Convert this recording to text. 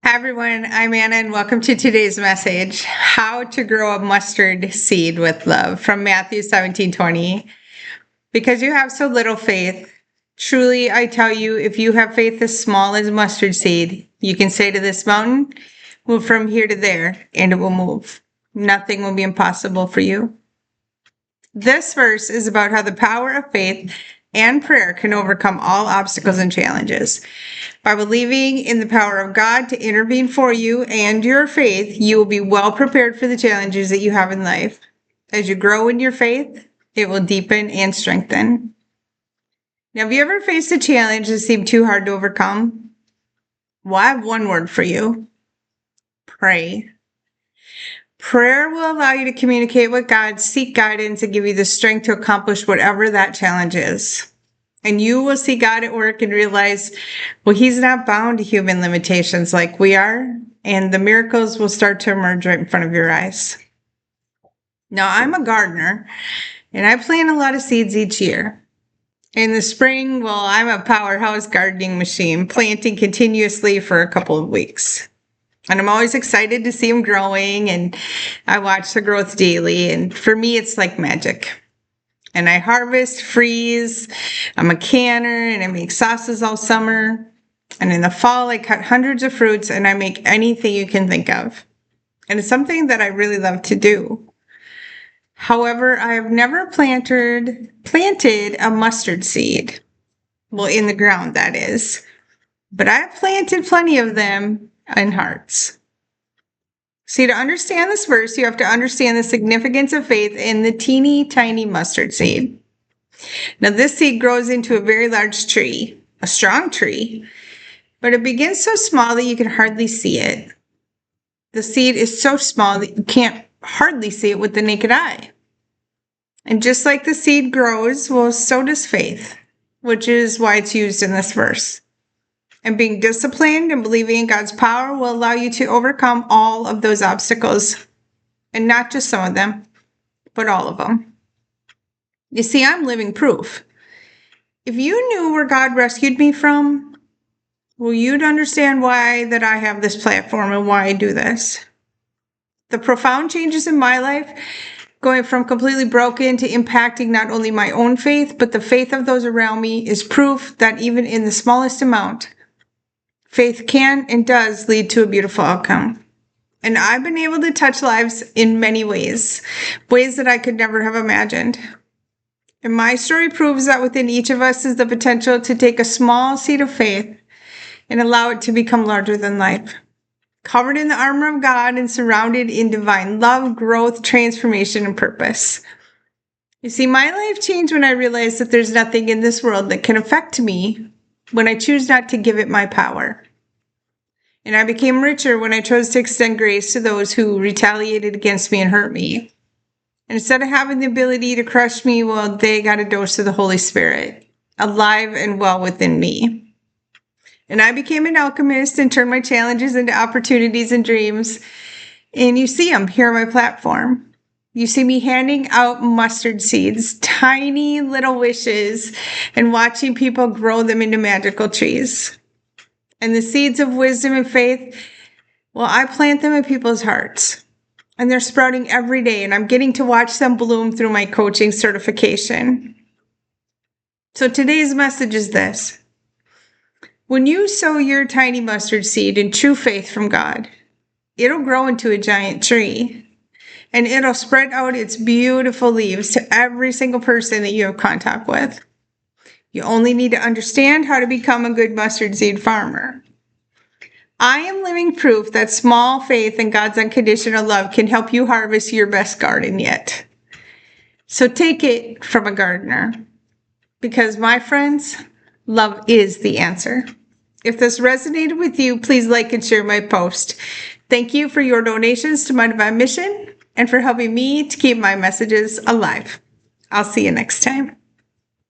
Hi everyone, I'm Anna and welcome to today's message, How to Grow a Mustard Seed with Love from Matthew 17:20. Because you have so little faith, truly I tell you, if you have faith as small as mustard seed, you can say to this mountain, move from here to there, and it will move. Nothing will be impossible for you. This verse is about how the power of faith and prayer can overcome all obstacles and challenges. By believing in the power of God to intervene for you and your faith, you will be well prepared for the challenges that you have in life. As you grow in your faith, it will deepen and strengthen. Now, have you ever faced a challenge that seemed too hard to overcome? Well, I have one word for you. Pray. Prayer will allow you to communicate with God, seek guidance, and give you the strength to accomplish whatever that challenge is. And you will see God at work and realize, well, He's not bound to human limitations like we are, and the miracles will start to emerge right in front of your eyes. Now, I'm a gardener, and I plant a lot of seeds each year. In the spring, well, I'm a powerhouse gardening machine, planting continuously for a couple of weeks. And I'm always excited to see them growing, and I watch the growth daily. And for me, it's like magic. And I harvest, freeze, I'm a canner, and I make sauces all summer. And in the fall, I cut hundreds of fruits, and I make anything you can think of. And it's something that I really love to do. However, I have never planted a mustard seed. Well, in the ground, that is. But I've planted plenty of them in hearts. See, to understand this verse, you have to understand the significance of faith in the teeny tiny mustard seed. Now, this seed grows into a very large tree, a strong tree, but it begins so small that you can hardly see it. The seed is so small that you can't hardly see it with the naked eye. And just like the seed grows, well, so does faith, which is why it's used in this verse. And being disciplined and believing in God's power will allow you to overcome all of those obstacles. And not just some of them, but all of them. You see, I'm living proof. If you knew where God rescued me from, well, you'd understand why that I have this platform and why I do this. The profound changes in my life, going from completely broken to impacting not only my own faith, but the faith of those around me, is proof that even in the smallest amount, faith can and does lead to a beautiful outcome. And I've been able to touch lives in many ways that I could never have imagined. And my story proves that within each of us is the potential to take a small seed of faith and allow it to become larger than life. Covered in the armor of God and surrounded in divine love, growth, transformation, and purpose. You see, my life changed when I realized that there's nothing in this world that can affect me when I choose not to give it my power. And I became richer when I chose to extend grace to those who retaliated against me and hurt me. And instead of having the ability to crush me, well, they got a dose of the Holy Spirit, alive and well within me. And I became an alchemist and turned my challenges into opportunities and dreams. And you see them here on my platform. You see me handing out mustard seeds, tiny little wishes, and watching people grow them into magical trees. And the seeds of wisdom and faith, well, I plant them in people's hearts. And they're sprouting every day, and I'm getting to watch them bloom through my coaching certification. So today's message is this. When you sow your tiny mustard seed in true faith from God, it'll grow into a giant tree. And it'll spread out its beautiful leaves to every single person that you have contact with. You only need to understand how to become a good mustard seed farmer. I am living proof that small faith in God's unconditional love can help you harvest your best garden yet. So take it from a gardener. Because, my friends, love is the answer. If this resonated with you, please like and share my post. Thank you for your donations to my divine mission and for helping me to keep my messages alive. I'll see you next time.